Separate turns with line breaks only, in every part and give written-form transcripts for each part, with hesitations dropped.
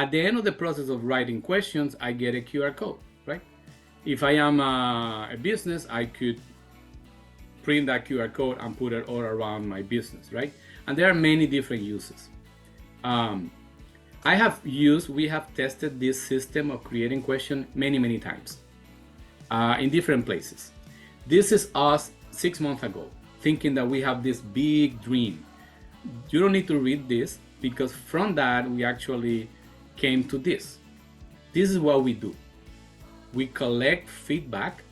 At the end of the process of writing questions, I get a QR code, right? If I am a business, I could print that QR code and put it all around my business, right? And there are many different uses. Um, we have tested this system of creating questions many times in different places. This is us 6 months ago, thinking that we have this big dream. You don't need to read this because from that we actually came to this. This is what we do. We collect feedback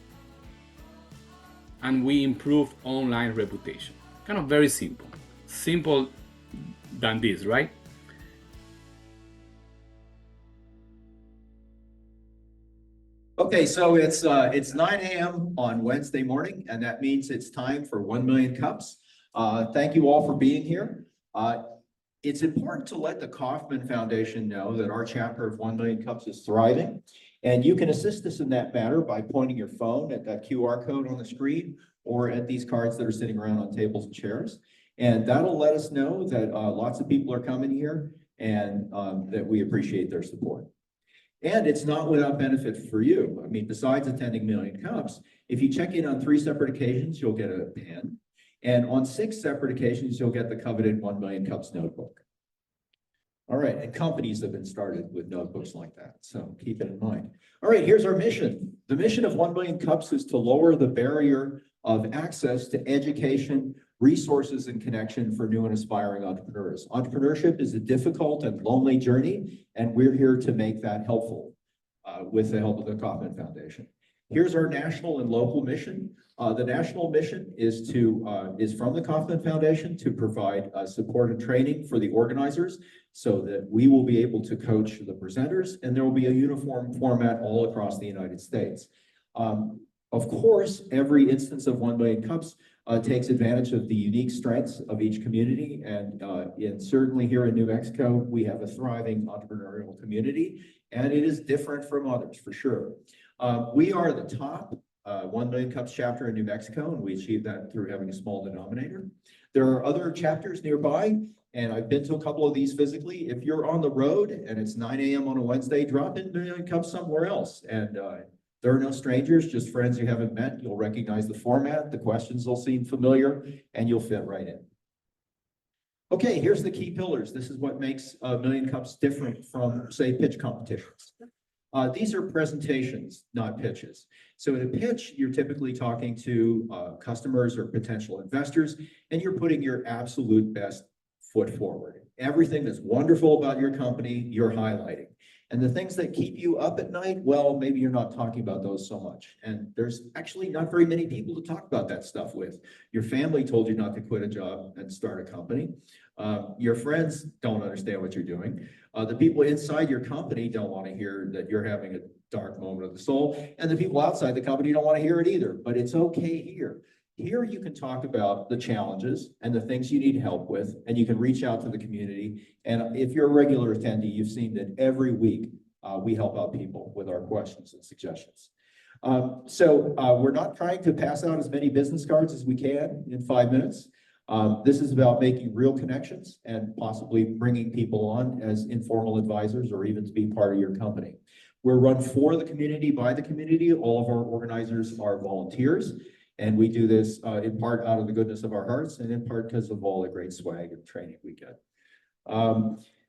and we improve online reputation. Kind of very simple. Simple than this, right?
Okay, so it's 9 a.m. on Wednesday morning, and that means it's time for 1 Million Cups. Thank you all for being here. It's important to let the Kauffman Foundation know that our chapter of 1 Million Cups is thriving, and you can assist us in that matter by pointing your phone at that QR code on the screen or at these cards that are sitting around on tables and chairs. And that'll let us know that lots of people are coming here and that we appreciate their support. And it's not without benefit for you. I mean, besides attending Million Cups, if you check in on 3 separate occasions, you'll get a pen. And on 6 separate occasions, you'll get the coveted 1 Million Cups notebook. All right, and companies have been started with notebooks like that, so keep it in mind. All right, here's our mission. The mission of 1 Million Cups is to lower the barrier of access to education, resources, and connection for new and aspiring entrepreneurs. Entrepreneurship is a difficult and lonely journey, and we're here to make that helpful with the help of the Kauffman Foundation. Here's our national and local mission. The national mission is from the Kauffman Foundation to provide support and training for the organizers so that we will be able to coach the presenters, and there will be a uniform format all across the United States. Of course, every instance of 1 Million Cups takes advantage of the unique strengths of each community, and certainly here in New Mexico, we have a thriving entrepreneurial community, and it is different from others for sure. We are the top 1 Million Cups chapter in New Mexico, and we achieved that through having a small denominator. There are other chapters nearby, and I've been to a couple of these physically. If you're on the road and it's 9 a.m. on a Wednesday, drop in Million Cups somewhere else. And there are no strangers, just friends you haven't met. You'll recognize the format, the questions will seem familiar, and you'll fit right in. Okay, here's the key pillars. This is what makes Million Cups different from, say, pitch competitions. These are presentations, not pitches. So in a pitch, you're typically talking to customers or potential investors, and you're putting your absolute best foot forward. Everything that's wonderful about your company, you're highlighting. And the things that keep you up at night, well, maybe you're not talking about those so much. And there's actually not very many people to talk about that stuff with. Your family told you not to quit a job and start a company. Your friends don't understand what you're doing. The people inside your company don't want to hear that you're having a dark moment of the soul. And the people outside the company don't want to hear it either. But it's okay here. Here you can talk about the challenges and the things you need help with, and you can reach out to the community. And if you're a regular attendee, you've seen that every week we help out people with our questions and suggestions. We're not trying to pass out as many business cards as we can in 5 minutes. This is about making real connections and possibly bringing people on as informal advisors or even to be part of your company. We're run for the community, by the community. All of our organizers are volunteers. And we do this in part out of the goodness of our hearts and in part because of all the great swag and training we get.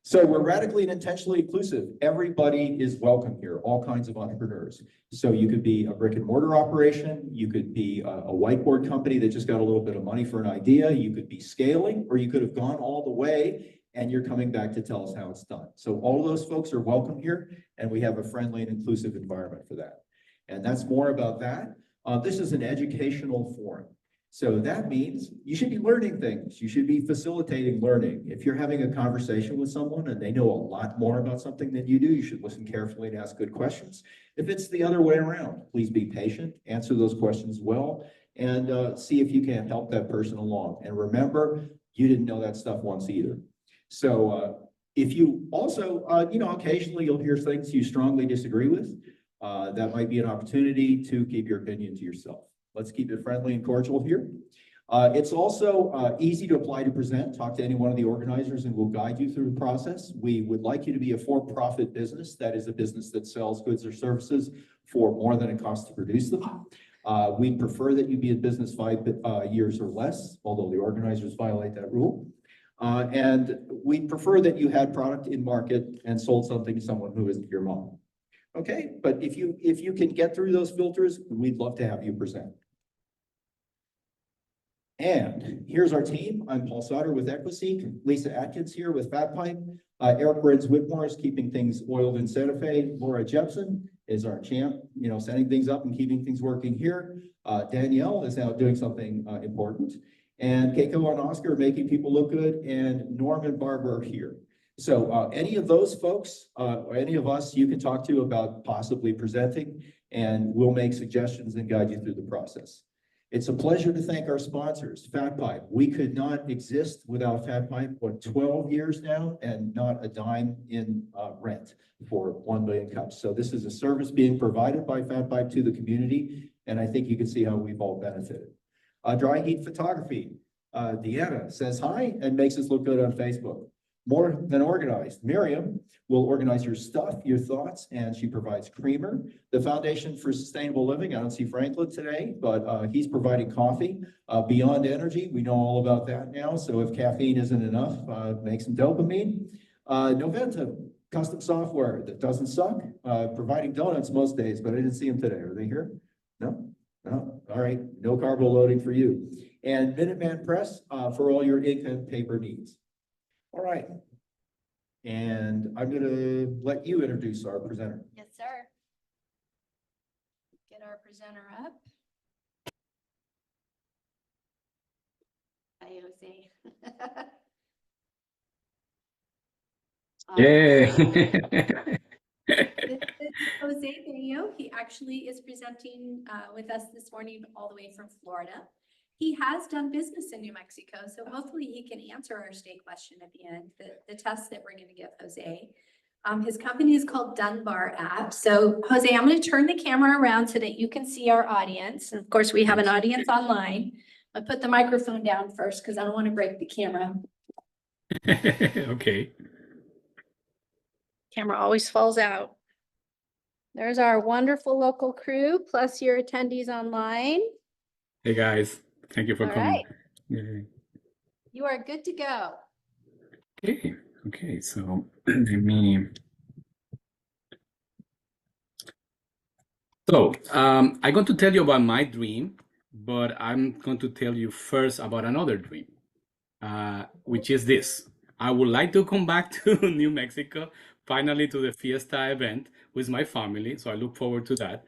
So we're radically and intentionally inclusive. Everybody is welcome here, all kinds of entrepreneurs. So you could be a brick and mortar operation. You could be a whiteboard company that just got a little bit of money for an idea. You could be scaling, or you could have gone all the way and you're coming back to tell us how it's done. So all of those folks are welcome here, and we have a friendly and inclusive environment for that. And that's more about that. This is an educational forum. So that means you should be learning things. You should be facilitating learning. If you're having a conversation with someone and they know a lot more about something than you do, you should listen carefully and ask good questions. If it's the other way around, please be patient, answer those questions well, and see if you can help that person along. And remember, you didn't know that stuff once either. So if you also, occasionally you'll hear things you strongly disagree with. That might be an opportunity to keep your opinion to yourself. Let's keep it friendly and cordial here. It's also easy to apply to present. Talk to any one of the organizers and we'll guide you through the process. We would like you to be a for-profit business. That is a business that sells goods or services for more than it costs to produce them. We prefer that you be in business 5 years or less, although the organizers violate that rule. And we prefer that you had product in market and sold something to someone who isn't your mom. Okay, but if you can get through those filters, we'd love to have you present. And here's our team. I'm Paul Sauter with Equiseek, Lisa Atkins here with Fat Pipe, Eric Briggs Whitmore is keeping things oiled in Santa Fe, Laura Jepson is our champ, setting things up and keeping things working here. Danielle is now doing something important. And Keiko and Oscar are making people look good, and Norm and Barbara are here. So any of those folks, or any of us you can talk to about possibly presenting, and we'll make suggestions and guide you through the process. It's a pleasure to thank our sponsors, Fat Pipe. We could not exist without Fat Pipe, 12 years now, and not a dime in rent for 1 million cups. So this is a service being provided by Fat Pipe to the community, and I think you can see how we've all benefited. Dry Heat Photography. Deanna says hi and makes us look good on Facebook. More than organized. Miriam will organize your stuff, your thoughts, and she provides creamer. The Foundation for Sustainable Living, I don't see Franklin today, but he's providing coffee. Beyond Energy, we know all about that now, so if caffeine isn't enough, make some dopamine. Noventa, custom software that doesn't suck, providing donuts most days, but I didn't see them today. Are they here? No? No? All right, no carbo loading for you. And Minuteman Press for all your ink and paper needs. All right. And I'm going to let you introduce our presenter.
Yes, sir. Get our presenter up. Hi, Jose.
Yeah.
This is Jose Bello. He actually is presenting with us this morning all the way from Florida. He has done business in New Mexico, so hopefully he can answer our state question at the end, the test that we're going to give Jose. His company is called Dunbar app. So Jose, I'm going to turn the camera around so that you can see our audience. And of course, we have an audience online. I'll put the microphone down first because I don't want to break the camera.
Okay.
Camera always falls out. There's our wonderful local crew, plus your attendees online.
Hey guys, thank you for
All
coming.
right.
Yeah.
You are good to go.
Okay, so let me. So I'm going to tell you about my dream, but I'm going to tell you first about another dream, which is this. I would like to come back to New Mexico, finally to the Fiesta event with my family. So I look forward to that.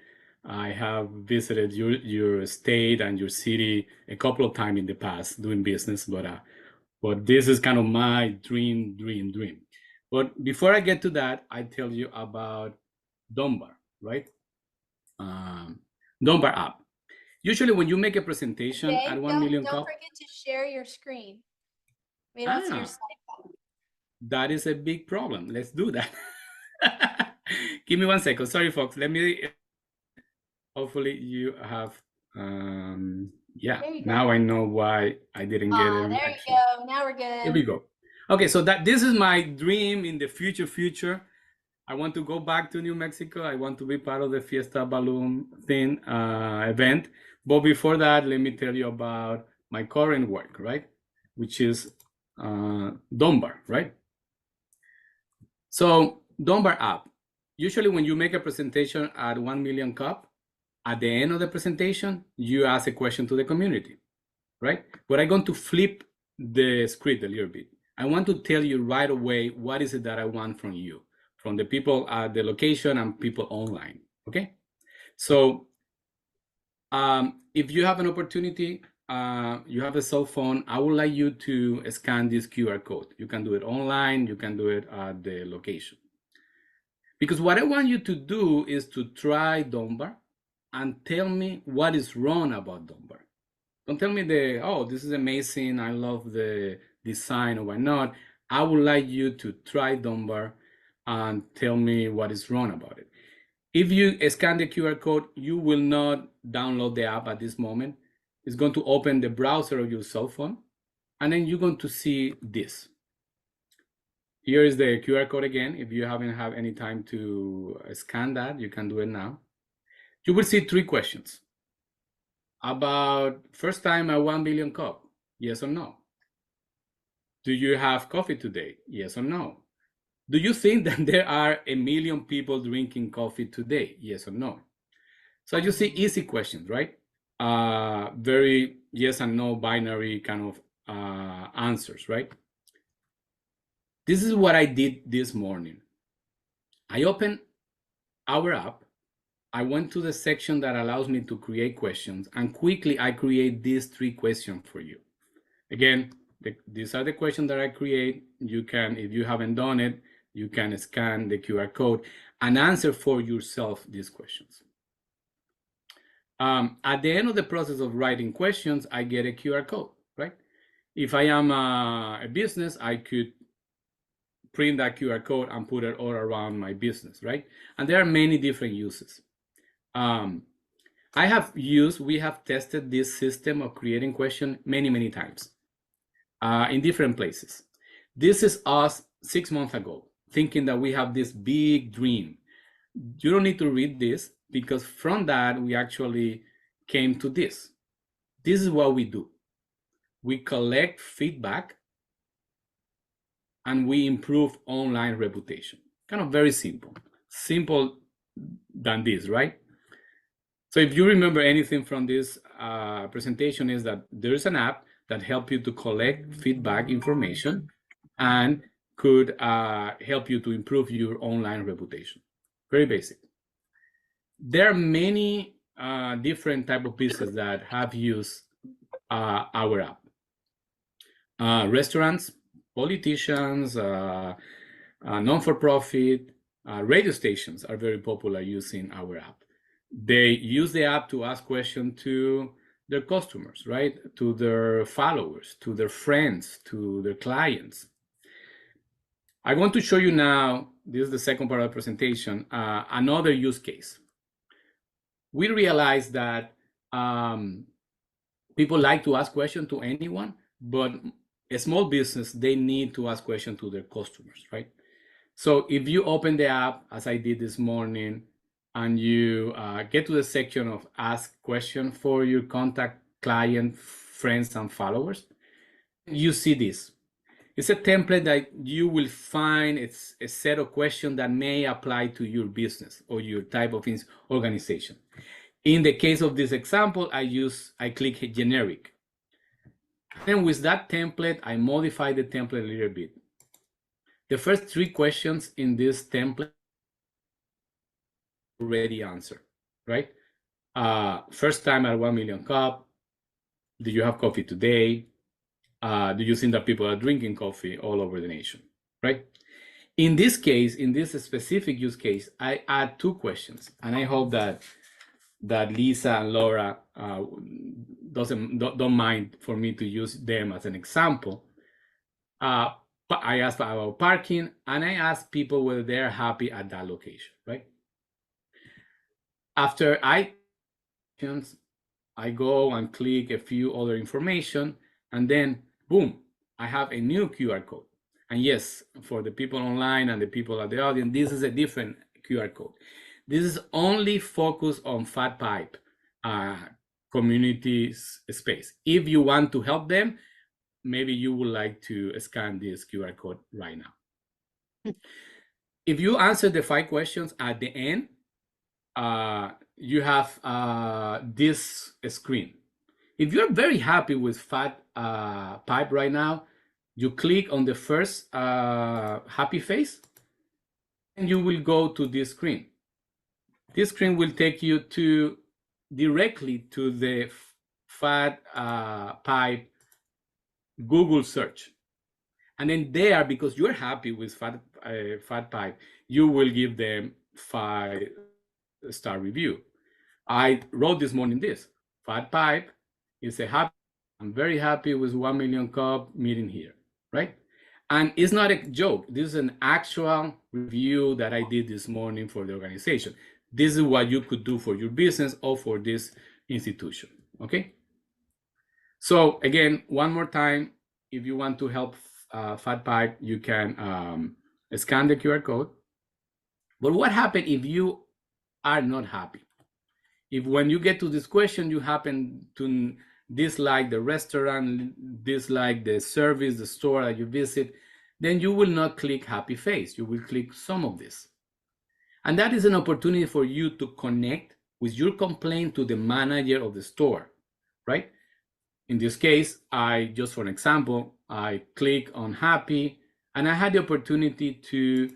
I have visited your state and your city a couple of times in the past doing business, but this is kind of my dream. But before I get to that, I tell you about Dunbar, right? Dunbar app. Usually when you make a presentation
Okay,
at 1 million
don't
cup,
forget to share your screen. We don't see your slide button.
that is a big problem. Let's do that. Give me 1 second. Sorry, folks. Let me. Hopefully you have. Yeah. Now I know why I didn't get it.
There you go. Now we're good.
Here we go. Okay, so this is my dream in the future. I want to go back to New Mexico. I want to be part of the Fiesta Balloon thing event. But before that, let me tell you about my current work, right? Which is Dunbar, right? So Dunbar app. Usually when you make a presentation at 1 million cup, at the end of the presentation, you ask a question to the community, right? But I'm going to flip the script a little bit. I want to tell you right away what is it that I want from you, from the people at the location and people online, okay? So if you have an opportunity, you have a cell phone, I would like you to scan this QR code. You can do it online, you can do it at the location. Because what I want you to do is to try Dunbar and tell me what is wrong about Dunbar. Don't tell me this is amazing, I love the design, or why not. I would like you to try Dunbar and tell me what is wrong about it. If you scan the QR code, you will not download the app at this moment. It's going to open the browser of your cell phone, and then you're going to see this. Here is the QR code again. If you haven't had any time to scan that, you can do it now. You will see 3 questions. About first time at 1 billion cup, yes or no? Do you have coffee today? Yes or no? Do you think that there are 1 million people drinking coffee today? Yes or no? So you see easy questions, right? Very yes and no binary kind of answers, right? This is what I did this morning. I opened our app. I went to the section that allows me to create questions, and quickly I create these 3 questions for you. Again, these are the questions that I create. You can, if you haven't done it, you can scan the QR code and answer for yourself these questions. At the end of the process of writing questions, I get a QR code, right? If I am a business, I could print that QR code and put it all around my business, right? And there are many different uses. We have tested this system of creating questions many times in different places. This is us 6 months ago, thinking that we have this big dream. You don't need to read this, because from that, we actually came to this. This is what we do. We collect feedback and we improve online reputation. Kind of very simple. Simple than this, right? So if you remember anything from this presentation, is that there is an app that helps you to collect feedback information and could help you to improve your online reputation. Very basic. There are many different type of businesses that have used our app. Restaurants, politicians, non-for-profit, radio stations are very popular using our app. They use the app to ask questions to their customers, right? To their followers, to their friends, to their clients. I want to show you now, this is the second part of the presentation, another use case. We realize that people like to ask questions to anyone, but a small business, they need to ask questions to their customers, right? So if you open the app, as I did this morning, and you get to the section of ask question for your contact, client, friends, and followers, you see this. It's a template that you will find. It's a set of questions that may apply to your business or your type of organization. In the case of this example, I click generic. Then with that template, I modify the template a little bit. The first 3 questions in this template already answered, right? First time at 1 million cup. Do you have coffee today? Do you think that people are drinking coffee all over the nation, right? In this case, in this specific use case, I add 2 questions, and I hope that Lisa and Laura don't mind for me to use them as an example. I asked about parking, and I asked people whether they're happy at that location, right? After I go and click a few other information, and then boom, I have a new QR code. And yes, for the people online and the people at the audience, this is a different QR code. This is only focused on Fat Pipe community space. If you want to help them, maybe you would like to scan this QR code right now. If you answer the 5 questions at the end, you have this screen. If you're very happy with Fat Pipe right now, you click on the first happy face, and you will go to this screen. This screen will take you directly to the Fat Pipe Google search. And then there, because you're happy with Fat Pipe, you will give them 5-star review. I wrote this morning this. Fat Pipe is I'm very happy with 1 million cup meeting here, right? And it's not a joke. This is an actual review that I did this morning for the organization. This is what you could do for your business or for this institution, okay? So again, one more time, if you want to help Fat Pipe, you can scan the QR code. But what happens if you are not happy? If when you get to this question, you happen to dislike the restaurant, dislike the service, the store that you visit, then you will not click happy face. You will click some of this. And that is an opportunity for you to connect with your complaint to the manager of the store, right? In this case, just for an example, I click on happy and I had the opportunity to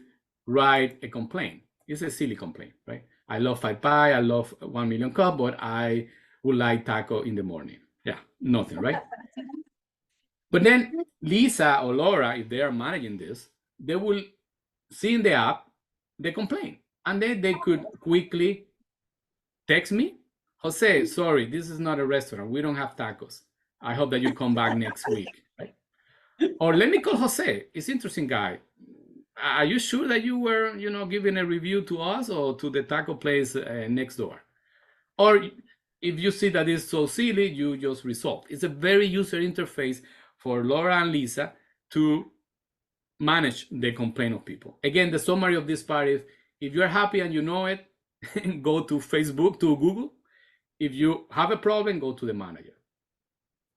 write a complaint. It's a silly complaint, right? I love Five Pie, I love 1 Million Cup, but I would like taco in the morning. Yeah, nothing, right? But then Lisa or Laura, if they are managing this, they will see in the app the complaint. And then they could quickly text me, Jose, sorry, this is not a restaurant. We don't have tacos. I hope that you come back next week. Right? Or let me call Jose. It's interesting guy. Are you sure that you were, giving a review to us or to the taco place next door? Or if you see that it's so silly, you just resolve. It's a very user interface for Laura and Lisa to manage the complaint of people. Again, the summary of this part is, if you're happy and you know it, go to Facebook, to Google. If you have a problem, go to the manager.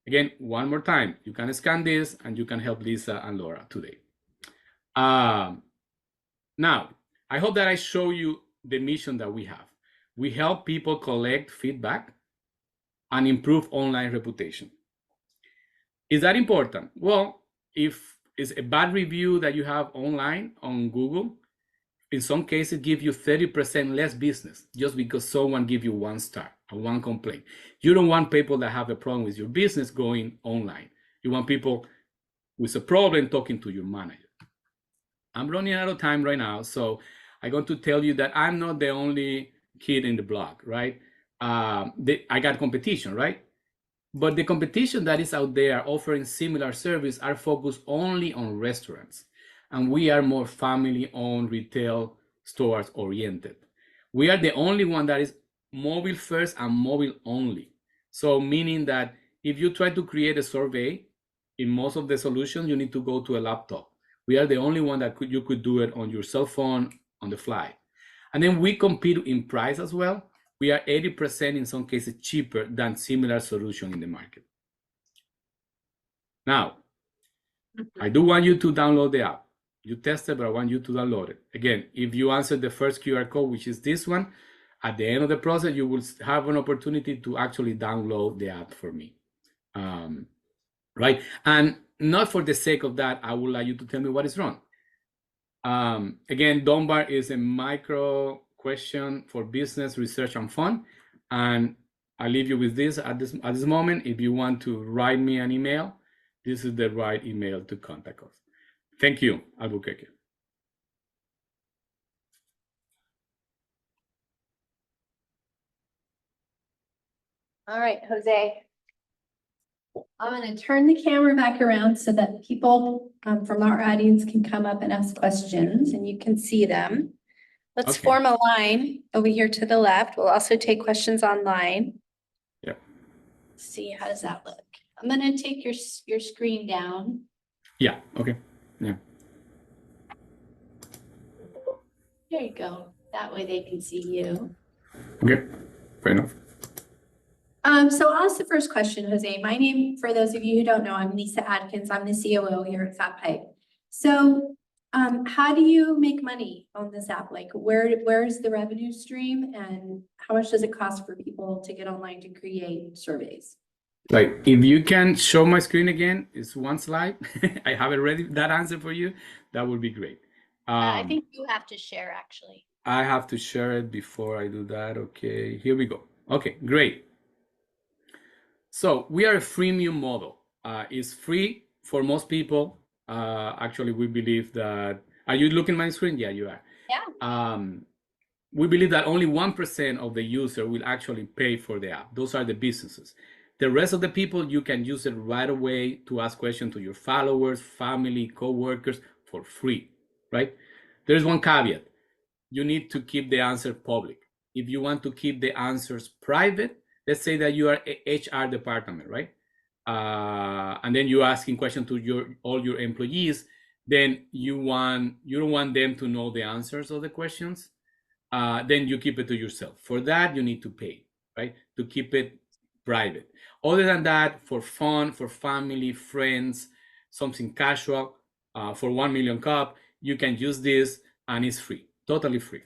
Again, one more time, you can scan this and you can help Lisa and Laura today. Now, I hope that I show you the mission that we have. We help people collect feedback and improve online reputation. Is that important? Well, if it's a bad review that you have online on Google, in some cases give you 30% less business just because someone give you 1 star or 1 complaint. You don't want people that have a problem with your business going online. You want people with a problem talking to your manager. I'm running out of time right now, so I'm going to tell you that I'm not the only kid in the block, right? I got competition, right? But the competition that is out there offering similar service are focused only on restaurants. And we are more family-owned retail stores oriented. We are the only one that is mobile first and mobile only. So meaning that if you try to create a survey, in most of the solutions, you need to go to a laptop. We are the only one that you could do it on your cell phone on the fly. And then we compete in price as well. We are 80% in some cases cheaper than similar solution in the market. Now, I do want you to download the app. You test it, but I want you to download it. Again, if you answer the first QR code, which is this one, at the end of the process, you will have an opportunity to actually download the app for me. Right? And not for the sake of that, I would like you to tell me what is wrong. Again, Dunbar is a micro question for business, research, and fun. And I leave you with this at this moment. If you want to write me an email, this is the right email to contact us. Thank you, Albuquerque.
All right, Jose. I'm going to turn the camera back around so that people from our audience can come up and ask questions and you can see them. Let's form a line over here to the left. We'll also take questions online.
Yeah.
Let's see, how does that look? I'm going to take your screen down.
Yeah, okay. Yeah.
There you go. That way they can see you.
Okay, fair enough.
So I'll ask the first question, Jose. My name, for those of you who don't know, I'm Lisa Adkins. I'm the COO here at Fat Pipe. So how do you make money on this app? Like where's the revenue stream and how much does it cost for people to get online to create surveys?
Like, if you can show my screen again, it's one slide. I have already that answer for you. That would be great.
I think you have to share actually.
I have to share it before I do that. Okay, here we go. Okay, great. So we are a freemium model. It's free for most people. Actually, we believe that. Are you looking at my screen? Yeah, you are.
Yeah.
We believe that only 1% of the user will actually pay for the app. Those are the businesses. The rest of the people, you can use it right away to ask questions to your followers, family, co-workers for free, right? There's one caveat. You need to keep the answer public. If you want to keep the answers private, let's say that you are a HR department, right? and then you're asking questions to all your employees, then you don't want them to know the answers of the questions. Then you keep it to yourself. For that, you need to pay, right? To keep it private. Other than that, for fun, for family, friends, something casual, for 1 million cup, you can use this and it's free, totally free.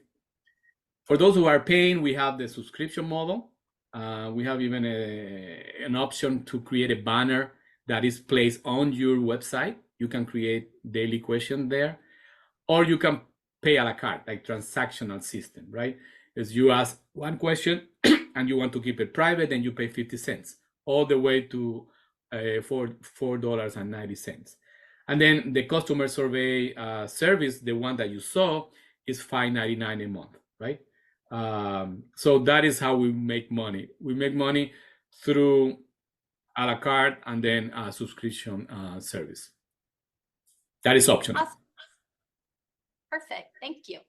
For those who are paying, we have the subscription model. We have even an option to create a banner that is placed on your website. You can create daily questions there, or you can pay a la carte, like transactional system, right? As you ask one question and you want to keep it private, then you pay 50 cents all the way to $4.90. And then the customer survey service, the one that you saw, is $5.99 a month, right? So that is how we make money. We make money through a la carte and then a subscription service. That is optional.
Awesome. Perfect. Thank you.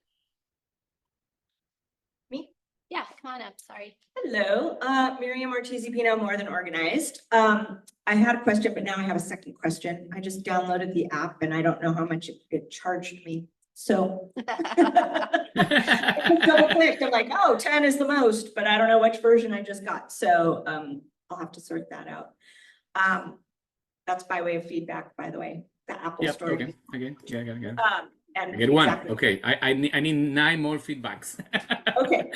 Me?
Yeah, come on up. Sorry.
Hello, Miriam Ortiz-Pino, More Than Organized. I had a question, but now I have a second question. I just downloaded the app and I don't know how much it charged me. So I double clicked. I'm like, oh, 10 is the most, but I don't know which version I just got. So I'll have to sort that out. That's by way of feedback, by the way, the Apple
Yep,
Store.
okay, okay, yeah,
And
I get one.
exactly.
Okay, I need 9 more feedbacks.
Okay,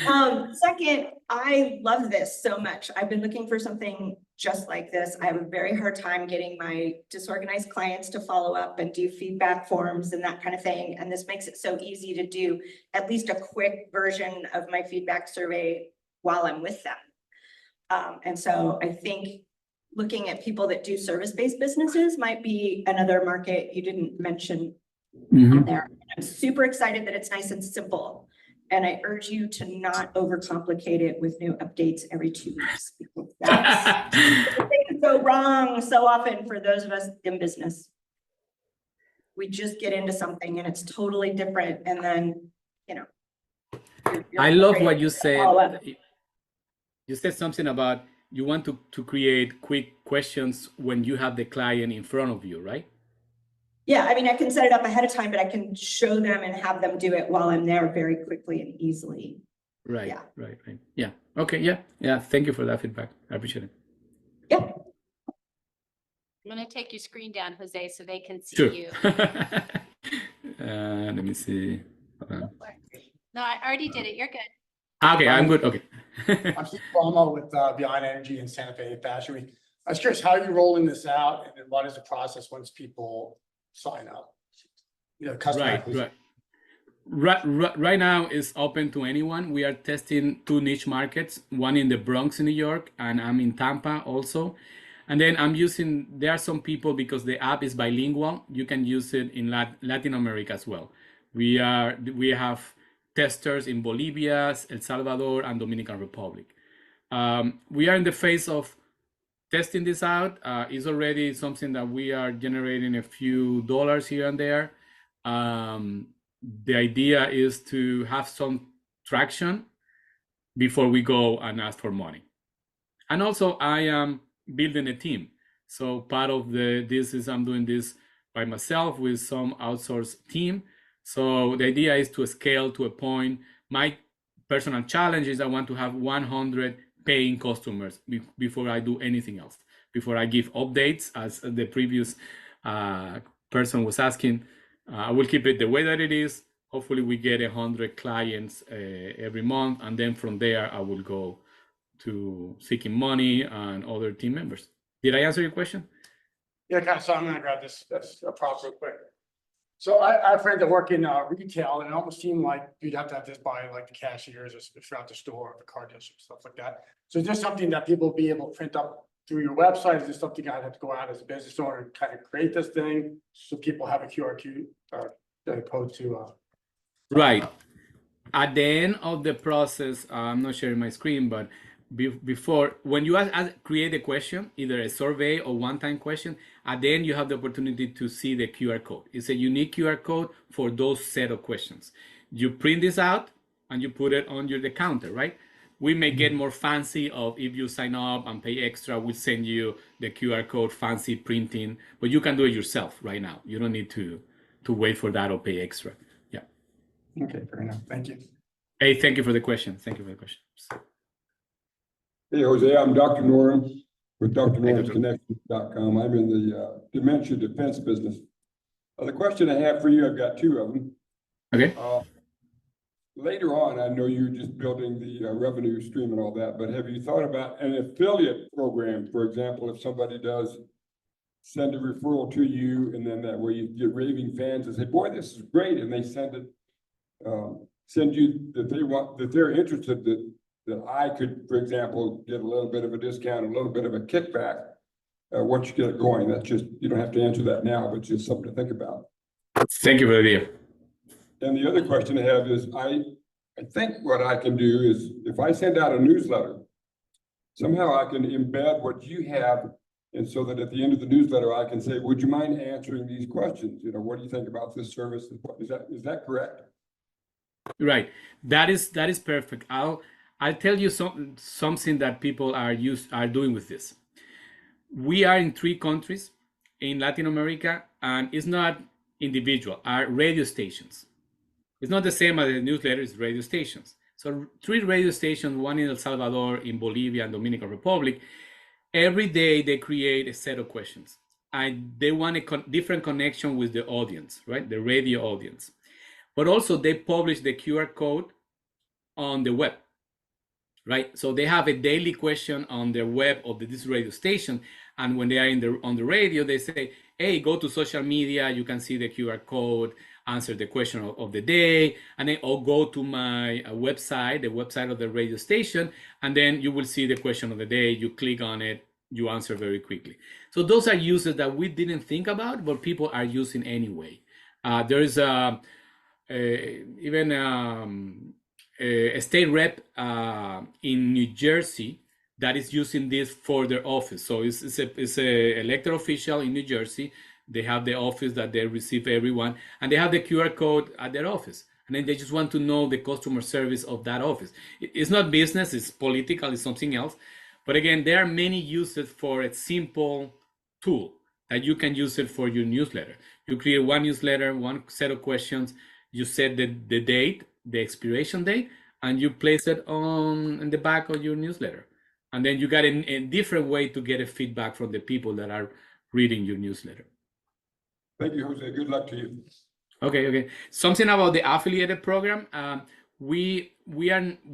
second, I love this so much. I've been looking for something just like this. I have a very hard time getting my disorganized clients to follow up and do feedback forms and that kind of thing. And this makes it so easy to do at least a quick version of my feedback survey while I'm with them. And so I think looking at people that do service-based businesses might be another market you didn't mention on there. I'm super excited that it's nice and simple. And I urge you to not overcomplicate it with new updates every 2 weeks. Because that's things go wrong so often for those of us in business. We just get into something and it's totally different. And then, you know.
I love what you
follow up.
said. You said something about you want to create quick questions when you have the client in front of you, right?
Yeah, I mean, I can set it up ahead of time, but I can show them and have them do it while I'm there very quickly and easily.
Right,
Yeah.
right. Yeah, okay, yeah. Thank you for that feedback. I appreciate it.
Yeah.
I'm going to take your screen down, Jose, so they can see
Sure.
you.
Let me see.
No, I already did it. You're good.
Okay, I'm good. Okay.
I'm Steve Cuomo with Beyond Energy in Santa Fe Fashion Week. I was curious, how are you rolling this out, and then what is the process once people sign up? You know, customer acquisition.
Right now it's open to anyone. We are testing 2 niche markets, one in the Bronx in New York, and I'm in Tampa also. And then there are some people, because the app is bilingual, you can use it in Latin America as well. We have testers in Bolivia, El Salvador, and Dominican Republic. We are in the phase of testing this out. It's already something that we are generating a few dollars here and there. The idea is to have some traction before we go and ask for money. And also, I am building a team. So part of this is I'm doing this by myself with some outsourced team. So the idea is to scale to a point. My personal challenge is I want to have 100 paying customers before I do anything else, before I give updates, as the previous person was asking. I will keep it the way that it is. Hopefully we get 100 clients every month, and then from there I will go to seeking money and other team members. Did I answer your question?
Yeah, kind of. So I'm gonna grab this prop real quick. So I have friends that work in retail, and it almost seemed like you'd have to have this by like the cashiers or throughout the store, or the car dealership, stuff like that. So is this something that people will be able to print up through your website? Is this something you guys have to go out as a business owner and kind of create this thing so people have a QR code to?
Right. At the end of the process, I'm not sharing my screen, but before, when you create a question, either a survey or one-time question, at the end you have the opportunity to see the QR code. It's a unique QR code for those set of questions. You print this out and you put it on the counter, right? We may get more fancy of if you sign up and pay extra, we'll send you the QR code, fancy printing, but you can do it yourself right now. You don't need to wait for that or pay extra. Yeah.
Okay, fair enough. Thank you.
Hey, thank you for the question. Thank you for the question.
Hey, Jose, I'm Dr. Norm with
Dr.
drnormsconnections.com. I'm in the dementia defense business. The question I have for you, I've got two of them.
Okay.
Later on, I know you're just building the revenue stream and all that, but have you thought about an affiliate program? For example, if somebody does send a referral to you, and then that way you get raving fans and say, boy, this is great, and they send it, send you that they want, that they're interested that I could, for example, get a little bit of a discount, a little bit of a kickback once you get it going. That's just, you don't have to answer that now, but just something to think about.
Thank you for the idea.
And the other question I have is, I think what I can do is, if I send out a newsletter, somehow I can embed what you have, and so that at the end of the newsletter, I can say, would you mind answering these questions? You know, what do you think about this service? Is that correct?
Right. That is perfect. I'll tell you something that people are doing with this. We are in 3 countries in Latin America, and it's not individual, are radio stations. It's not the same as the newsletter, it's radio stations. So 3 radio stations, one in El Salvador, in Bolivia, and Dominican Republic. Every day they create a set of questions, and they want a different connection with the audience, right? The radio audience. But also they publish the QR code on the web, right? So they have a daily question on their web of this radio station. And when they are on the radio, they say, hey, go to social media, you can see the QR code, answer the question of the day, and then I'll go to my website, the website of the radio station, and then you will see the question of the day. You click on it, you answer very quickly. So those are uses that we didn't think about, but people are using anyway. There is even a state rep in New Jersey that is using this for their office. So it's a elected official in New Jersey. They have the office that they receive everyone, and they have the QR code at their office. And then they just want to know the customer service of that office. It's not business, it's political, it's something else. But again, there are many uses for a simple tool that you can use it for your newsletter. You create one newsletter, one set of questions, you set the date, the expiration date, and you place it in the back of your newsletter. And then you got a different way to get a feedback from the people that are reading your newsletter.
Thank you, Jose. Good luck to you.
Okay. Something about the affiliated program. We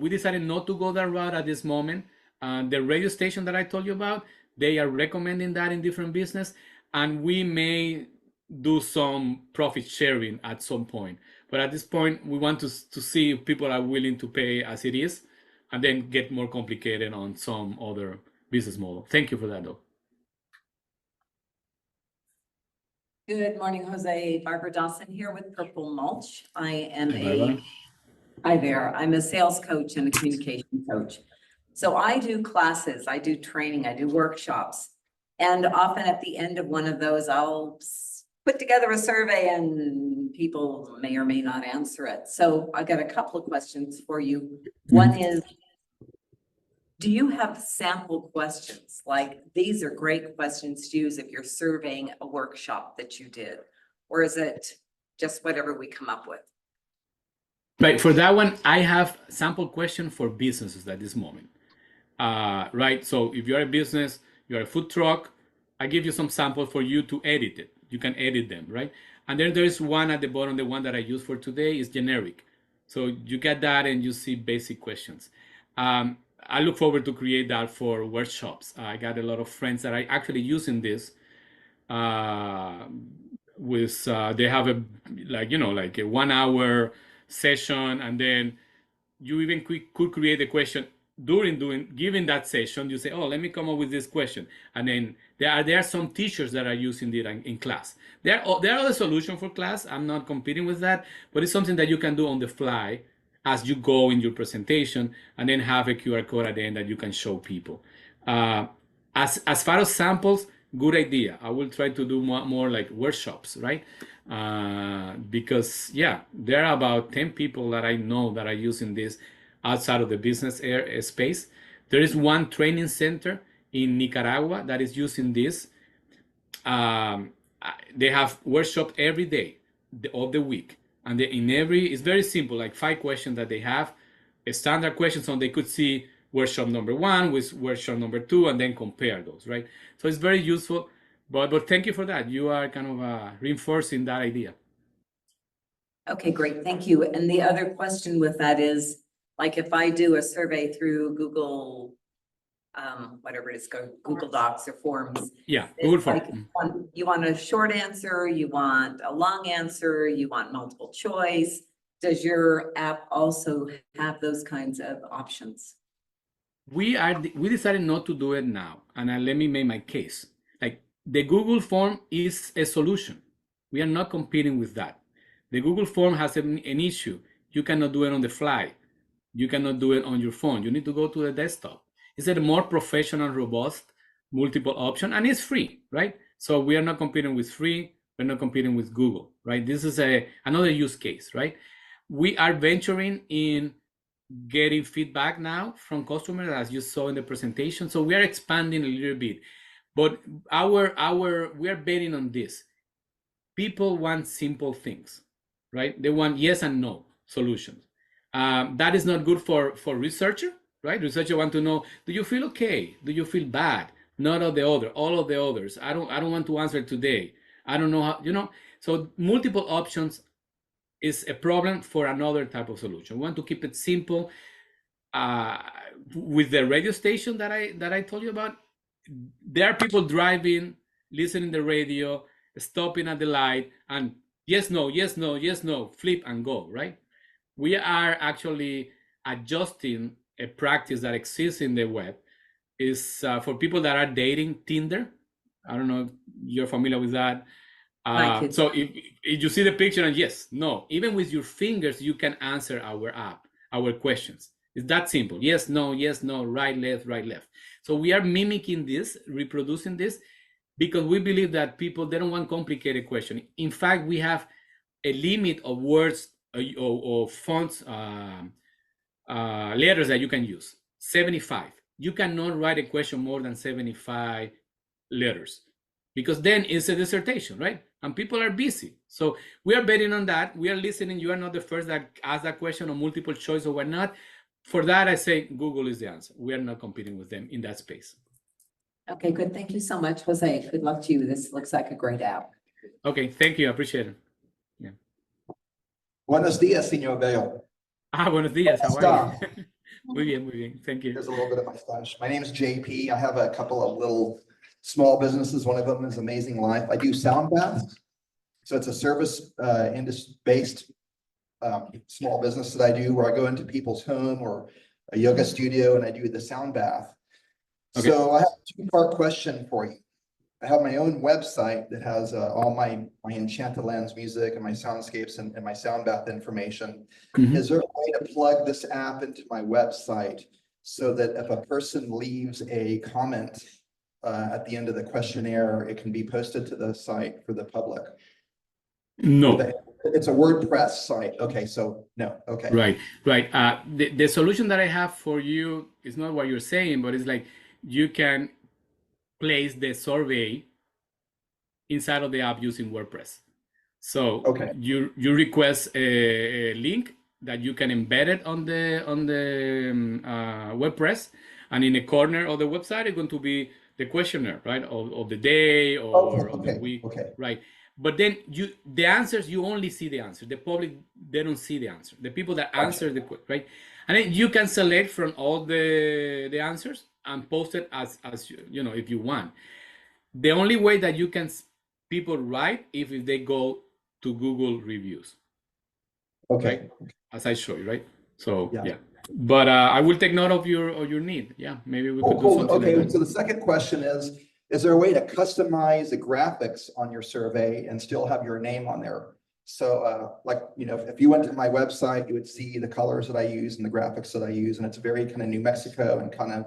decided not to go that route at this moment. The radio station that I told you about, they are recommending that in different business, and we may do some profit sharing at some point. But at this point, we want to see if people are willing to pay as it is, and then get more complicated on some other business model. Thank you for that, though.
Good morning, Jose. Barbara Dawson here with Purple Mulch. I am
Hi,
hi there. I'm a sales coach and a communication coach. So I do classes, I do training, I do workshops. And often at the end of one of those, I'll put together a survey and people may or may not answer it. So I got a couple of questions for you. One is, do you have sample questions? Like, these are great questions to use if you're surveying a workshop that you did, or is it just whatever we come up with?
Right, for that one, I have sample question for businesses at this moment. Right, so if you're a business, you're a food truck, I give you some sample for you to edit it. You can edit them, right? And then there's one at the bottom, the one that I use for today is generic. So you get that and you see basic questions. I look forward to create that for workshops. I got a lot of friends that are actually using this. They have a 1 hour session, and then you even could create a question giving that session. You say, oh, let me come up with this question, and then there are some teachers that are using it in class. There are other solutions for class. I'm not competing with that, but it's something that you can do on the fly as you go in your presentation, and then have a QR code at the end that you can show people. As far as samples, good idea. I will try to do more like workshops, right? Because there are about 10 people that I know that are using this, outside of the business space. There is one training center in Nicaragua that is using this. They have workshop every day of the week, and it's very simple, like 5 questions that they have, standard questions, so they could see workshop number 1 with workshop number 2, and then compare those, right? So it's very useful. But thank you for that. You are kind of reinforcing that idea.
Okay, great, thank you. And the other question with that is, like, if I do a survey through Google, whatever it is, Google Docs or Forms.
Yeah,
it's
Google Form.
like, you want a short answer, you want a long answer, you want multiple choice. Does your app also have those kinds of options?
We decided not to do it now, and let me make my case. Like, the Google Form is a solution. We are not competing with that. The Google Form has an issue. You cannot do it on the fly. You cannot do it on your phone. You need to go to the desktop. It's a more professional, robust, multiple option, and it's free, right? So we are not competing with free. We're not competing with Google, right? This is another use case, right? We are venturing in getting feedback now from customers, as you saw in the presentation. So we are expanding a little bit, but we are betting on this. People want simple things, right? They want yes and no solutions. That is not good for researcher, right? Researcher want to know, do you feel okay? Do you feel bad? None of the other, all of the others. I don't want to answer today. I don't know how, so multiple options is a problem for another type of solution. We want to keep it simple. With the radio station that I told you about, there are people driving, listening to the radio, stopping at the light, and yes, no, yes, no, yes, no, flip and go, right? We are actually adjusting a practice that exists in the web. Is for people that are dating, Tinder. I don't know if you're familiar with that. So if you see the picture and yes, no, even with your fingers, you can answer our questions. It's that simple. Yes, no, right, left. So we are mimicking this, reproducing this, because we believe that people, they don't want complicated questions. In fact, we have a limit of words or fonts, letters that you can use, 75. You cannot write a question more than 75 letters, because then it's a dissertation, right? And people are busy. So we are betting on that. We are listening. You are not the first that asked that question on multiple choice or whatnot. For that, I say Google is the answer. We are not competing with them in that space.
Okay, good. Thank you so much, Jose. Good luck to you. This looks like a great app.
Okay, thank you. I appreciate it. Yeah.
Buenos dias, señor Bale.
Buenos dias. How are you? Muy bien. Thank you.
Here's a little bit of my Spanish. My name is JP. I have a couple of little small businesses. One of them is Amazing Life. I do sound baths. So it's a service based small business that I do, where I go into people's home or a yoga studio and I do the sound bath.
Okay.
So I have a 2-part question for you. I have my own website that has all my Enchanted Lands music and my soundscapes and my sound bath information.
Mhm.
Is there a way to plug this app into my website so that if a person leaves a comment at the end of the questionnaire, it can be posted to the site for the public?
No.
It's a WordPress site. Okay, so no. Okay.
Right. The solution that I have for you is not what you're saying, but it's like you can place the survey inside of the app using WordPress. So
Okay.
you request a link that you can embed it on the WordPress, and in a corner of the website, it's going to be the questionnaire, right, of the day or of the week, right? But then the answers, you only see the answer. The public, they don't see the answer. The people that answer the question, right? And then you can select from all the answers and post it as you know, if you want. The only way that you can people write if they go to Google reviews.
Okay.
Right? As I show you, right? So
Yeah.
But I will take note of your need. Yeah, maybe we could do something.
Okay,
like that.
so the second question is there a way to customize the graphics on your survey and still have your name on there? So like, you know, if you went to my website, you would see the colors that I use and the graphics that I use, and it's very kind of New Mexico and kind of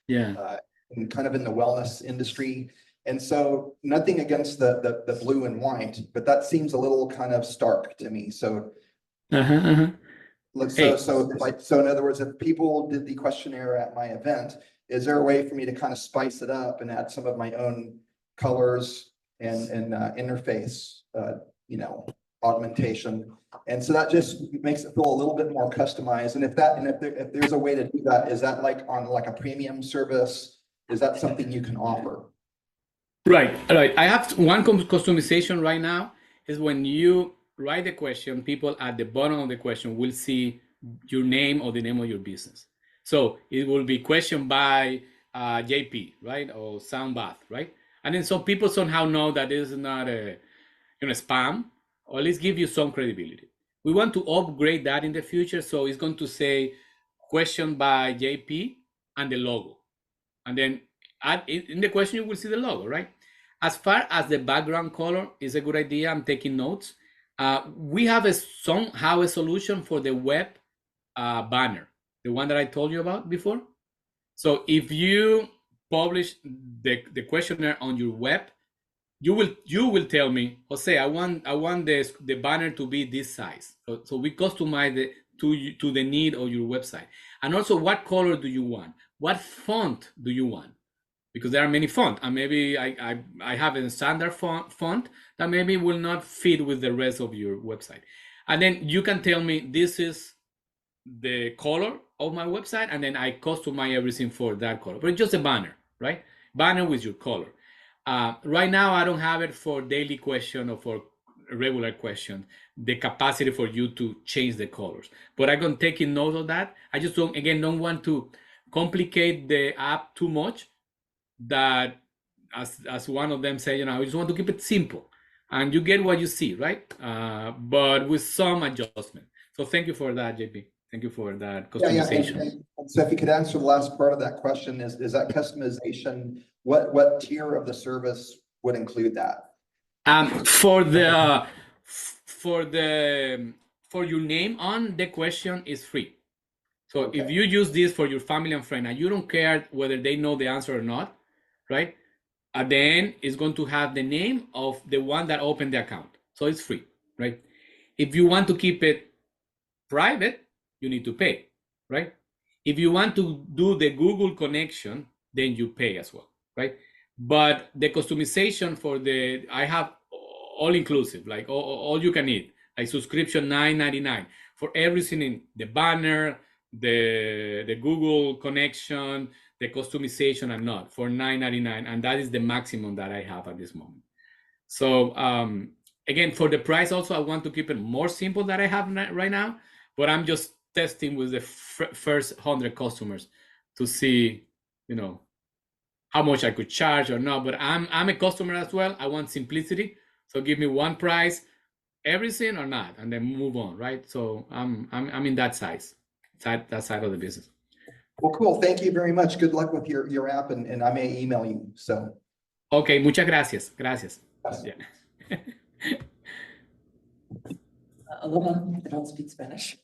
and kind of in the wellness industry. And so nothing against the blue and white, but that seems a little kind of stark to me. So Look,
Hey.
so in other words, if people did the questionnaire at my event, is there a way for me to kind of spice it up and add some of my own colors and interface, augmentation? And so that just makes it feel a little bit more customized. And if there's a way to do that, is that like on like a premium service? Is that something you can offer?
Right. I have one customization right now is when you write the question, people at the bottom of the question will see your name or the name of your business. So it will be questioned by JP, right? Or Soundbath, right? And then some people somehow know that this is not a spam, or at least give you some credibility. We want to upgrade that in the future. So it's going to say question by JP and the logo. And then in the question, you will see the logo, right? As far as the background color is a good idea. I'm taking notes. We have somehow a solution for the web banner, the one that I told you about before. So if you publish the questionnaire on your web, you will tell me, Jose, I want the banner to be this size. So we customize it to the need of your website. And also, what color do you want? What font do you want? Because there are many fonts, and maybe I have a standard font that maybe will not fit with the rest of your website. And then you can tell me this is the color of my website, and then I customize everything for that color. But it's just a banner, right? Banner with your color. Right now, I don't have it for daily question or for regular question, the capacity for you to change the colors. But I'm going to take note of that. I just don't want to complicate the app too much, that as one of them say, I just want to keep it simple, and you get what you see, right? But with some adjustment. So thank you for that, JP. Thank you for that customization.
And so if you could answer the last part of that question, is that customization, what tier of the service would include that?
For your name on the question is free. So
Okay.
if you use this for your family and friend, and you don't care whether they know the answer or not, right? At the end, it's going to have the name of the one that opened the account. So it's free, right? If you want to keep it private, you need to pay, right? If you want to do the Google connection, then you pay as well, right? But the customization I have all inclusive, like all you can eat, like subscription $9.99 for everything in the banner, the Google connection, the customization, and not for $9.99, and that is the maximum that I have at this moment. So again, for the price also, I want to keep it more simple than I have right now, but I'm just testing with the first 100 customers to see, how much I could charge or not. But I'm a customer as well. I want simplicity, so give me one price, everything or not, and then move on, right? So I'm in that side of the business.
Well, cool. Thank you very much. Good luck with your app, and I may email you. So.
Okay, muchas gracias. Gracias. Yeah.
Aloha, I don't speak Spanish.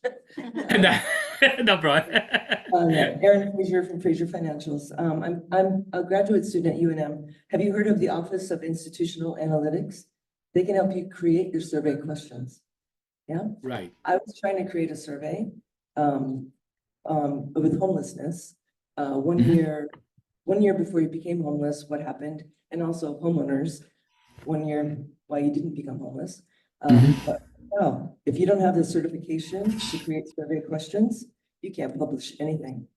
No problem.
Erin Frazier from Frazier Financials. I'm a graduate student at UNM. Have you heard of the Office of Institutional Analytics? They can help you create your survey questions. Yeah?
Right.
I was trying to create a survey with homelessness. 1 year before you became homeless, what happened? And also homeowners, 1 year why you didn't become homeless. But well, if you don't have the certification to create survey questions, you can't publish anything.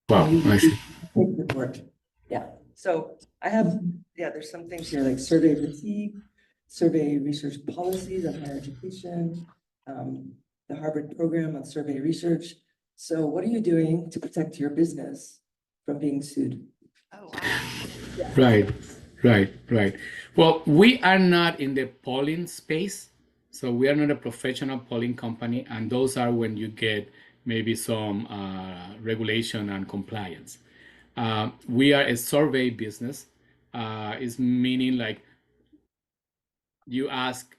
Wow, I see.
Report. Yeah. So I have, there's some things here like survey fatigue, survey research policies on higher education, the Harvard program on survey research. So what are you doing to protect your business from being sued?
Oh, wow.
Right. Well, we are not in the polling space. So we are not a professional polling company. And those are when you get maybe some regulation and compliance. We are a survey business. Is meaning like you ask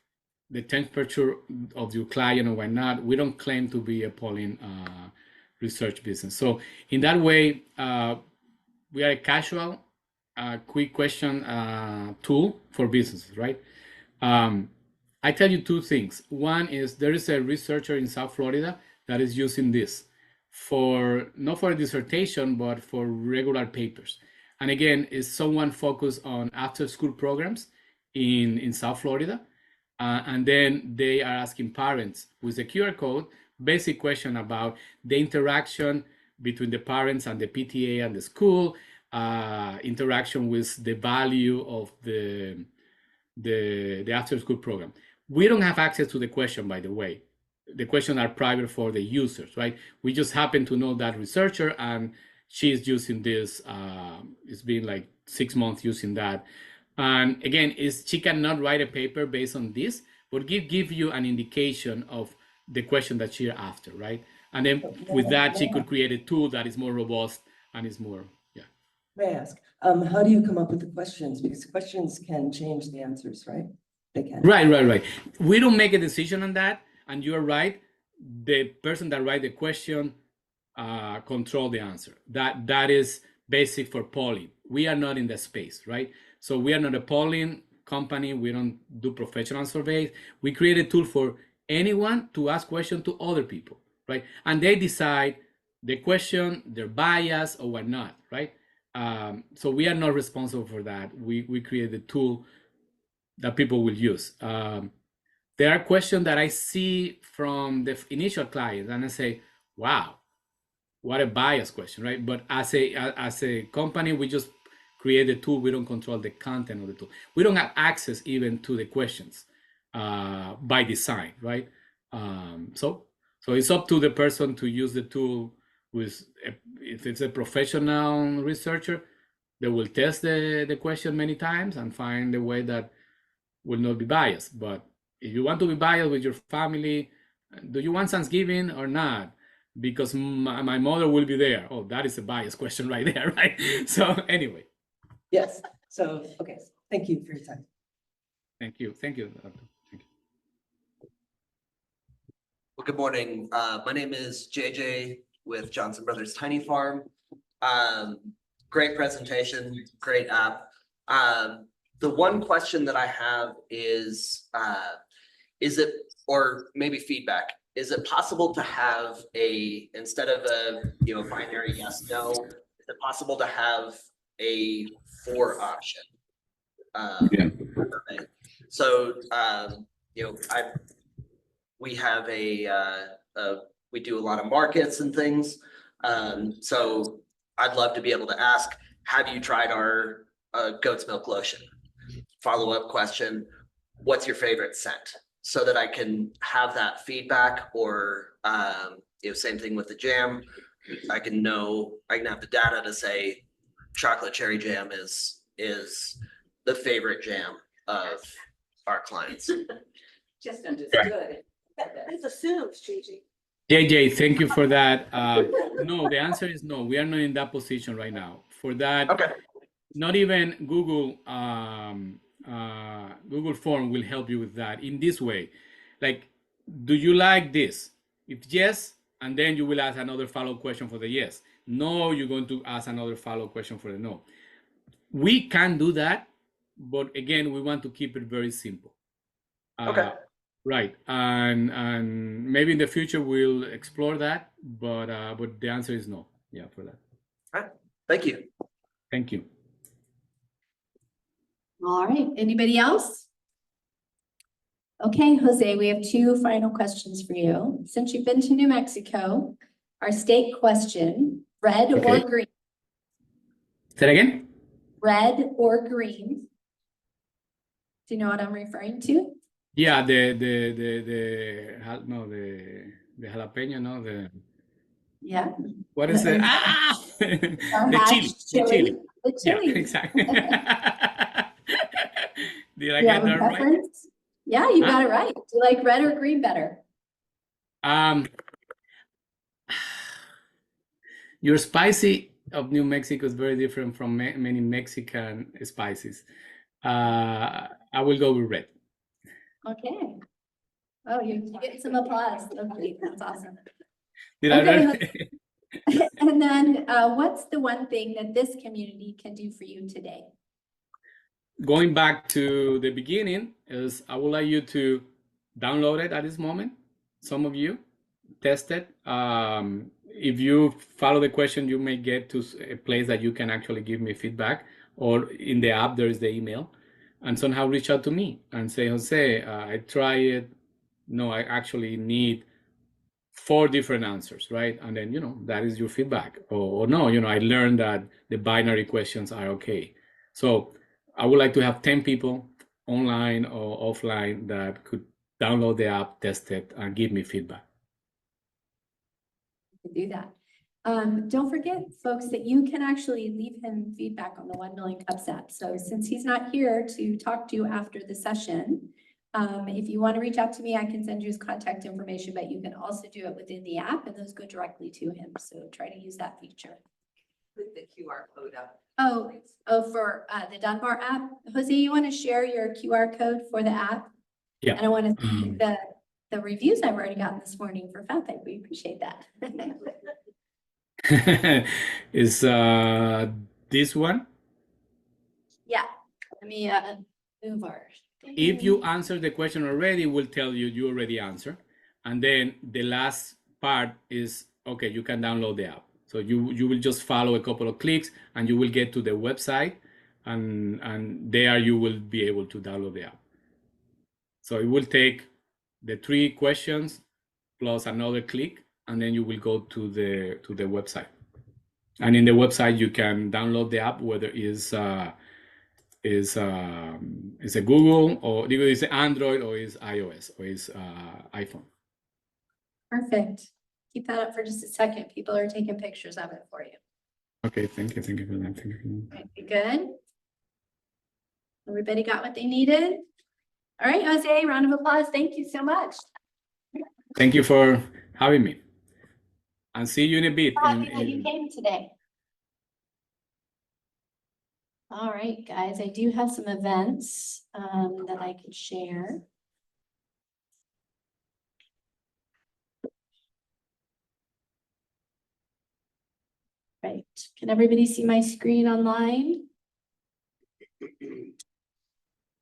the temperature of your client or why not. We don't claim to be a polling research business. So in that way, we are a casual, quick question tool for businesses, right? I tell you two things. One is there is a researcher in South Florida that is using this for not for a dissertation, but for regular papers. And again, is someone focused on after school programs in South Florida. And then they are asking parents with the QR code, basic question about the interaction between the parents and the PTA and the school, interaction with the value of the after school program. We don't have access to the question, by the way. The questions are private for the users, right? We just happen to know that researcher, and she's using this. It's been like 6 months using that. And again, she cannot write a paper based on this, but give you an indication of the question that she's after, right? And then with that, she could create a tool that is more robust and is more, yeah.
May I ask, how do you come up with the questions? Because questions can change the answers, right? They can.
Right. We don't make a decision on that, and you're right. The person that write the question control the answer. That is basic for polling. We are not in the space, right? So we are not a polling company. We don't do professional surveys. We create a tool for anyone to ask questions to other people, right? And they decide the question, their bias or whatnot, right? So we are not responsible for that. We create the tool that people will use. There are questions that I see from the initial clients, and I say, wow, what a bias question, right? But as a company, we just create the tool. We don't control the content of the tool. We don't have access even to the questions by design, right? So it's up to the person to use the tool. If it's a professional researcher, they will test the question many times and find a way that will not be biased. But if you want to be biased with your family, do you want Thanksgiving or not? Because my mother will be there. Oh, that is a bias question right there, right? So anyway.
Yes, so, okay, thank you for your time.
Thank you. Thank you.
Well, good morning. My name is JJ with Johnson Brothers Tiny Farm. Great presentation, great app. The one question that I have is it, or maybe feedback, is it possible to have instead of a binary yes, no, is it possible to have a for option?
Yeah.
So, we have we do a lot of markets and things. So I'd love to be able to ask, have you tried our goat's milk lotion? Follow-up question, what's your favorite scent? So that I can have that feedback, or same thing with the jam. I can have the data to say chocolate cherry jam is the favorite jam of our clients.
Just understood.
This assumes, Gigi.
JJ, thank you for that. No, the answer is no. We are not in that position right now. For that,
Okay.
not even Google Google Form will help you with that in this way. Like, do you like this? If yes, and then you will ask another follow-up question for the yes. No, you're going to ask another follow-up question for the no. We can do that, but again, we want to keep it very simple.
Okay.
Right, and maybe in the future we'll explore that, but the answer is no. Yeah, for that.
All right. Thank you.
Thank you.
All right, anybody else? Okay, Jose, we have 2 final questions for you. Since you've been to New Mexico, our state question, red or green?
Say it again?
Red or green? Do you know what I'm referring to?
Yeah, the jalapeno, no,
Yeah.
what is it? The chili.
The chili.
Yeah, exactly. Did I
You have
get
a
that right?
preference? Yeah, you
Huh?
got it right. Do you like red or green better?
Your spicy of New Mexico is very different from many Mexican spices. I will go with red.
Okay. Oh, you're getting some applause. Okay, that's awesome.
Did I
Okay,
read?
And then what's the one thing that this community can do for you today?
Going back to the beginning, is I would like you to download it at this moment. Some of you tested. If you follow the question, you may get to a place that you can actually give me feedback, or in the app there is the email, and somehow reach out to me and say, Jose, I try it. No, I actually need 4 different answers, right? And then, that is your feedback. Or no, I learned that the binary questions are okay. So I would like to have 10 people online or offline that could download the app, test it, and give me feedback.
Do that. Don't forget, folks, that you can actually leave him feedback on the 1 Million Cups app. So since he's not here to talk to you after the session, if you want to reach out to me, I can send you his contact information, but you can also do it within the app and those go directly to him. So try to use that feature.
Put the QR code up.
For the Dunbar app. Jose, you want to share your QR code for the app?
Yeah.
And I want to thank the reviews I've already gotten this morning for FabTech. We appreciate that.
Is this one?
Yeah. Let me move our.
If you answer the question already, we'll tell you you already answered. And then the last part is, okay, you can download the app. So you will just follow a couple of clicks and you will get to the website, and there you will be able to download the app. So it will take the 3 questions plus another click, and then you will go to the website. And in the website you can download the app, whether it's a Google, or it's Android, or it's iOS, or it's iPhone.
Perfect. Keep that up for just a second. People are taking pictures of it for you.
Okay, thank you for that. Thank you.
Right, you good? Everybody got what they needed? All right, Jose, round of applause. Thank you so much.
Thank you for having me. And see you in a bit.
Happy that you came today. All right, guys, I do have some events that I can share. Right, can everybody see my screen online?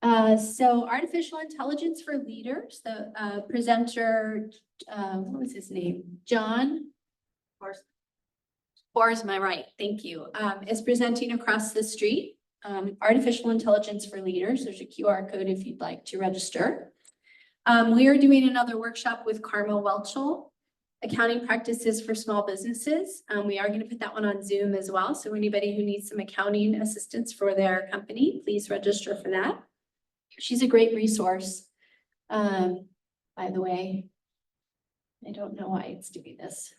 So artificial intelligence for leaders, the presenter, what was his name? John Borsma, right, thank you, is presenting across the street. Artificial intelligence for leaders. There's a QR code if you'd like to register. We are doing another workshop with Karma Welchel, accounting practices for small businesses. We are going to put that one on Zoom as well. So anybody who needs some accounting assistance for their company, please register for that. She's a great resource. By the way, I don't know why it's doing this.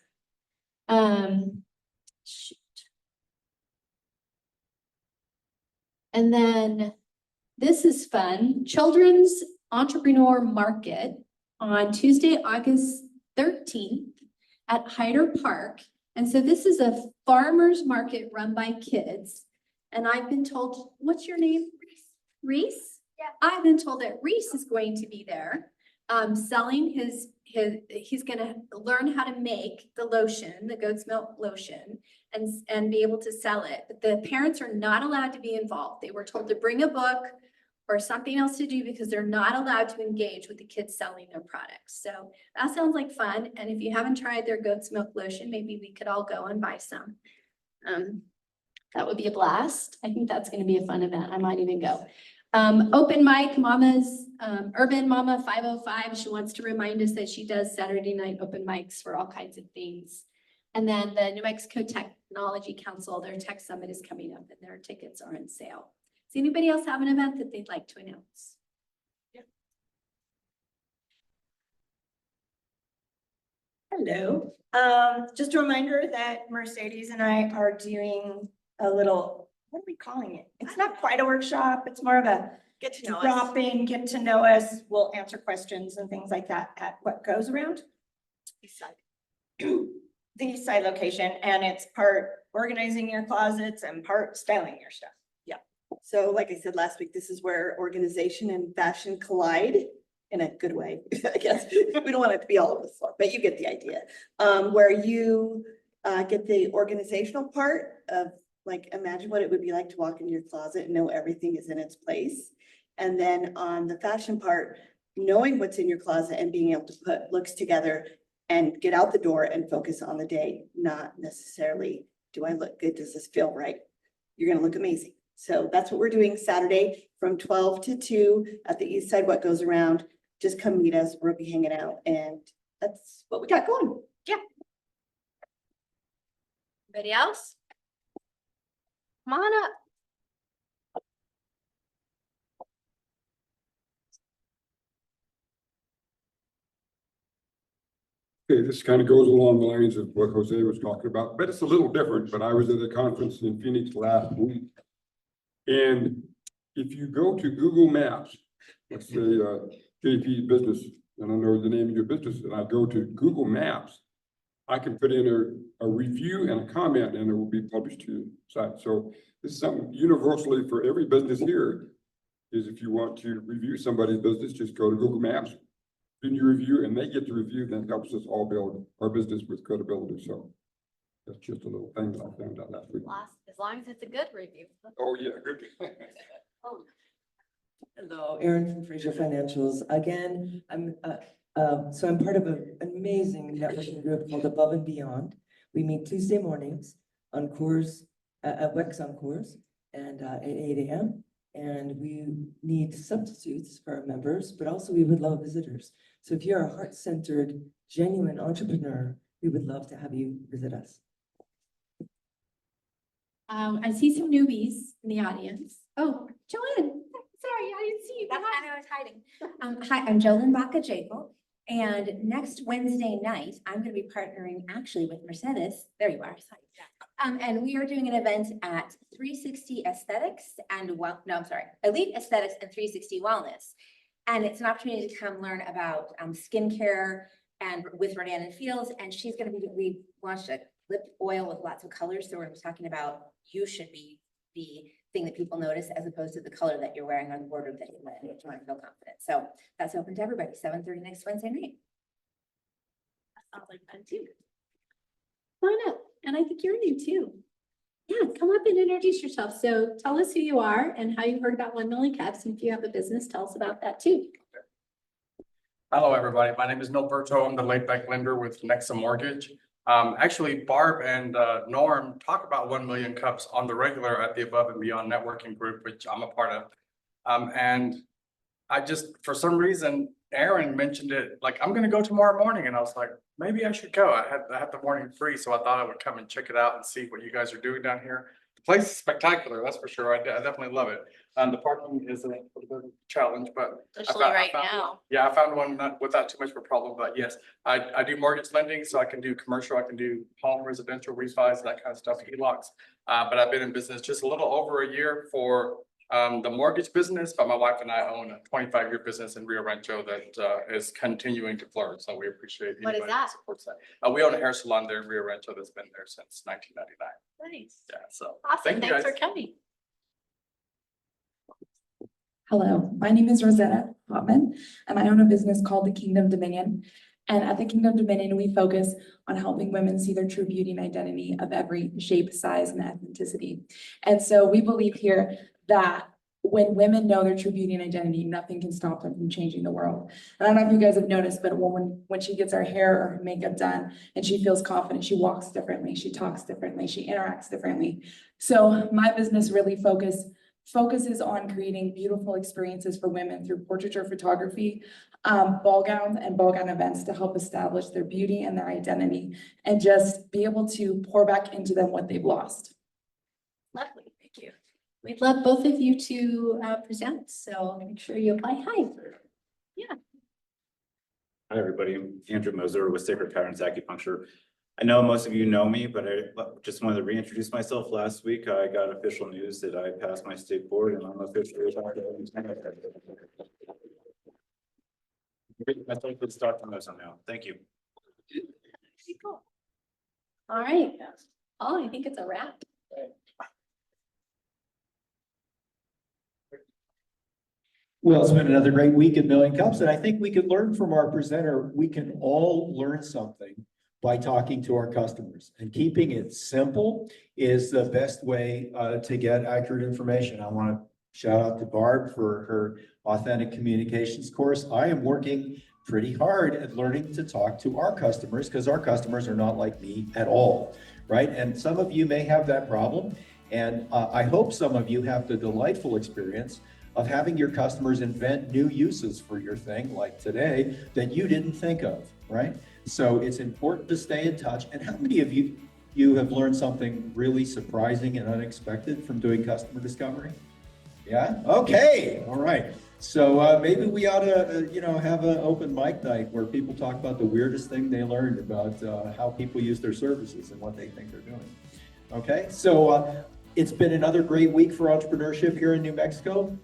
Shoot. And then this is fun. Children's Entrepreneur Market on Tuesday, August 13th at Hyder Park. And so this is a farmer's market run by kids. And I've been told, what's your name? Reese? Yeah. I've been told that Reese is going to be there selling he's going to learn how to make the lotion, the goat's milk lotion, and be able to sell it. But the parents are not allowed to be involved. They were told to bring a book or something else to do because they're not allowed to engage with the kids selling their products. So that sounds like fun. And if you haven't tried their goat's milk lotion, maybe we could all go and buy some. That would be a blast. I think that's going to be a fun event. I might even go. Open mic, Mama's Urban Mama 505. She wants to remind us that she does Saturday night open mics for all kinds of things. And then the New Mexico Technology Council, their tech summit is coming up and their tickets are on sale. Does anybody else have an event that they'd like to announce?
Yeah. Hello. Just a reminder that Mercedes and I are doing a little, what are we calling it? It's not quite a workshop. It's more of a
Get to know us.
drop in, get to know us. We'll answer questions and things like that at what goes around.
East side.
The East Side location, and it's part organizing your closets and part styling your stuff.
So like I said last week, this is where organization and fashion collide in a good way, I guess. We don't want it to be all over the floor, but you get the idea. Where you get the organizational part of, like, imagine what it would be like to walk into your closet and know everything is in its place. And then on the fashion part, knowing what's in your closet and being able to put looks together and get out the door and focus on the day, not necessarily, do I look good? Does this feel right? You're gonna look amazing. So that's what we're doing Saturday from 12 to 2 at the East Side What Goes Around. Just come meet us. We'll be hanging out, and that's what we got going. Yeah.
Anybody else? Come on up.
Okay, this kind of goes along the lines of what Jose was talking about, but it's a little different. But I was at a conference in Phoenix last week. And if you go to Google Maps, let's say JP Business, and I know the name of your business, and I go to Google Maps, I can put in a review and a comment, and it will be published to your site. So this is something universally for every business here, is if you want to review somebody's business, just go to Google Maps, do your review, and they get the review, that helps us all build our business with credibility. So that's just a little thing that I found out last week.
As long as it's a good review.
Oh, yeah, good.
Hello, Erin from Fraser Financials. Again, I'm part of an amazing networking group called Above and Beyond. We meet Tuesday mornings on Coors, at WEX on Coors, and at 8 a.m. And we need substitutes for our members, but also we would love visitors. So if you're a heart-centered, genuine entrepreneur, we would love to have you visit us.
I see some newbies in the audience. Oh, Joanne, sorry, I didn't see you. That's why I was hiding. Hi, I'm Jolyn Baca-Jacob, and next Wednesday night, I'm gonna be partnering actually with Mercedes. There you are, sorry. And we are doing an event at 360 Aesthetics and Elite Aesthetics and 360 Wellness. And it's an opportunity to come learn about skincare and with Ronan Fields, and she's gonna be, we launched a lip oil with lots of colors. So we're talking about you should be the thing that people notice as opposed to the color that you're wearing or the wardrobe that you're wearing if you want to feel confident. So that's open to everybody, 7:30 next Wednesday night. That sounds like fun too. Come on up. And I think you're new too. Yeah, come up and introduce yourself. So tell us who you are and how you heard about 1 Million Cups. And if you have a business, tell us about that too.
Hello, everybody. My name is Milberto. I'm the laid back lender with Nexa Mortgage. Actually, Barb and Norm talk about 1 Million Cups on the regular at the Above and Beyond networking group, which I'm a part of. And I just, for some reason, Aaron mentioned it, like, I'm gonna go tomorrow morning, and I was like, maybe I should go. I had the morning free, so I thought I would come and check it out and see what you guys are doing down here. The place is spectacular, that's for sure. I definitely love it. The parking is a little bit of a challenge, but
Especially right now.
yeah, I found one without too much of a problem. But yes, I do mortgage lending, so I can do commercial, I can do home, residential, refis, that kind of stuff, HELOCs. But I've been in business just a little over a year for the mortgage business, but my wife and I own a 25-year business in Rio Rancho that is continuing to flourish. So we appreciate
What is
anybody
that?
supports that. We own a hair salon there in Rio Rancho that's been there since 1999.
Nice.
Yeah, so
Awesome.
thank you
Thanks
guys.
for coming.
Hello, my name is Rosetta Hotman, and I own a business called The Kingdom Dominion. And at The Kingdom Dominion, we focus on helping women see their true beauty and identity of every shape, size, and ethnicity. And so we believe here that when women know their true beauty and identity, nothing can stop them from changing the world. And I don't know if you guys have noticed, but when she gets her hair or her makeup done and she feels confident, she walks differently, she talks differently, she interacts differently. So my business really focuses on creating beautiful experiences for women through portraiture photography, ball gowns and ball gown events to help establish their beauty and their identity and just be able to pour back into them what they've lost.
Lovely. Thank you. We'd love both of you to present. So make sure you apply. Hi. Yeah.
Hi, everybody. I'm Andrew Moser with Sacred Patterns Acupuncture. I know most of you know me, but I just wanted to reintroduce myself. Last week, I got official news that I passed my state board and I'm officially a doctor. I think let's start from those on now. Thank you.
Cool. All right. Oh, I think it's a wrap.
Well, it's been another great week at Million Cups, and I think we could learn from our presenter. We can all learn something by talking to our customers, and keeping it simple is the best way to get accurate information. I want to shout out to Barb for her authentic communications course. I am working pretty hard at learning to talk to our customers because our customers are not like me at all, right? And some of you may have that problem. And I hope some of you have the delightful experience of having your customers invent new uses for your thing, like today, that you didn't think of, right? So it's important to stay in touch. And how many of you have learned something really surprising and unexpected from doing customer discovery? Yeah? Okay, all right. So maybe we ought to, have an open mic night where people talk about the weirdest thing they learned about how people use their services and what they think they're doing. Okay, so it's been another great week for entrepreneurship here in New Mexico.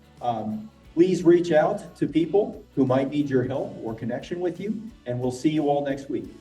Please reach out to people who might need your help or connection with you, and we'll see you all next week.